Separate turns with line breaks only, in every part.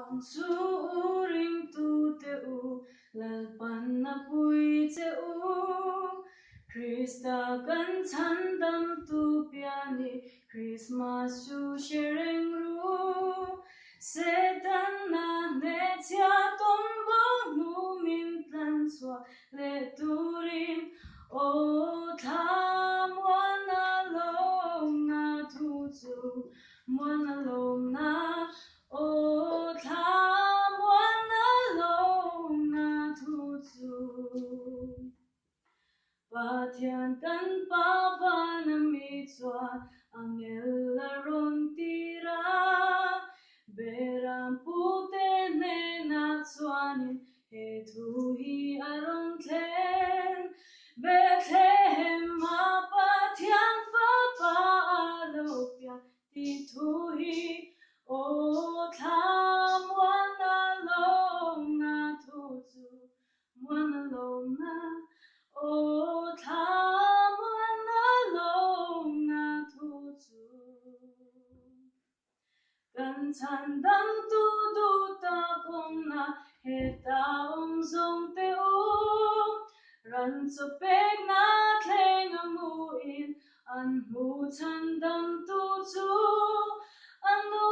Ang suring tu te u lalpan na pui te u Krista kan chan dam tu piani Christmas su shereng ru Setan na ne tia tom bong nu min plan swa le turin o tham wana long na tu tu wana long na o tham wana long na tu tu Pathian kan papa na mi chuan angel la ron tira beram pute ne na chuanin he thu hi aron thlen Bethlehem ma pathian papa alopia ti thu hi o tham wana long na thu chu wana long na O tham wana long na thu chu Kan chan dam tu du ta kong na he ta zong te o ran cho pek na thleng amu in an mu chan dam tu chu anu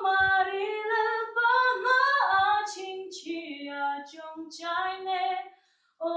mari lal pa ma a ching chi a chong chai ne o